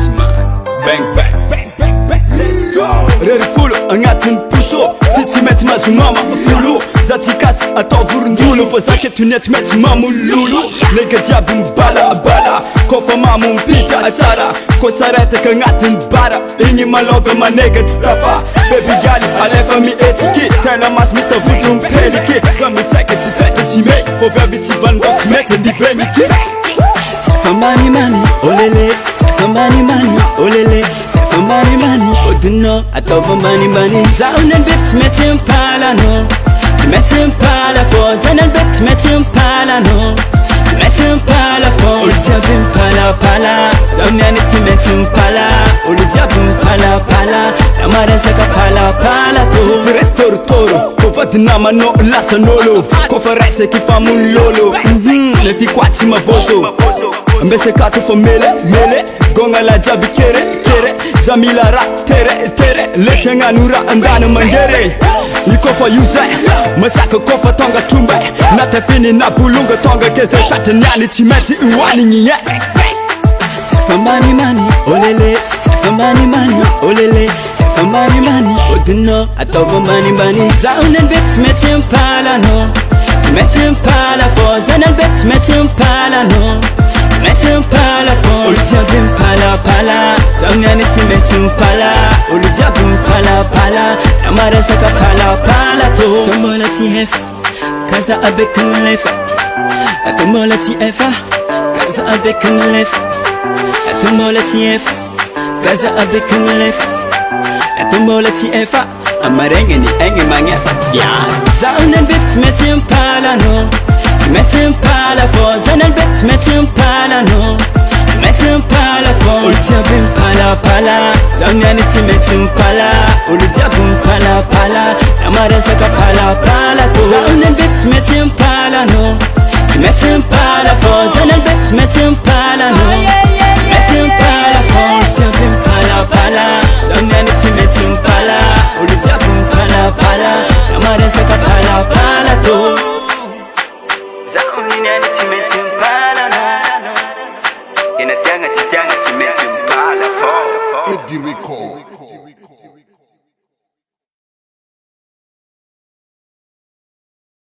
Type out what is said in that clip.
Bang bang bang bang bang, let's go. Rery folo agnatin'ny poso ty tsy maintsy mazomama folo za tsy kasy atao vorondolo fa za keto ny tsy maintsy mamololo nega jiaby mibalabala kofa mamompitra asara ko saretaka agnatin'ny bara igny maloga manega tsy tafa baby galy alefa mihetsiky tena masy mitavody mipeliky za mitsaiky tsy teka tsy me fô viavy tsy vanindao tsy maintsy andiveniky Money, money, oh lele. Time for money, money, oh lele. Time for money, money, oh do no. I thought for money, money. Zaunen bit met him pala no. To met him pala for. Zanen bit met him pala no. To met him pala for. Olu diabim pala pala. Zaunen it met him pala. Olu diabim pala pala. Namara saka pala pala to. Si restoro toro. Kova dinama no lasa nolo. Kova rese ki famun lolo. Leti kwati mavoso. Mbese kato fa mele, mele Gonga la jabi kere, kere Zamila ra, tere, tere Leche nga nura andana mangere Iko fa yuze Masaka kofa tonga tumbe Nate fini na bulunga tonga Keze chate nyani chimeti uwani nye Time for money, money, oh lele. Time for money, money, oh lele. Time for money, money, oh do no. I thought for money, money. Zaunen bit met him pala no. Met him pala for. Zanen bit met him pala no. Met him pala for. Olu diabim pala pala. Zaunen it met him pala. Olu diabim pala pala. Namara saka pala pala to. Tomola ti hefa Kaza abekun lefa. Tomola ti hefa Kaza abekun lefa. Tomola ti hefa Kaza abekun lefa. Tomola ti hefa Amarenge ni enge mangefa. Zaunen bit met him pala no. Met him pala for. Zanen bit met him pala no. Met him pala for. Olu diabim pala pala. Zaunen it met him pala. Olu diabim pala pala. Namara saka pala pala to. Zaunen bit met him pala no. Met him pala for. Zanen bit met him pala no. Met him pala for. Olu diabim pala pala. Zaunen it met him pala. Olu diabim pala pala. Namara saka pala pala to. Eddie Record.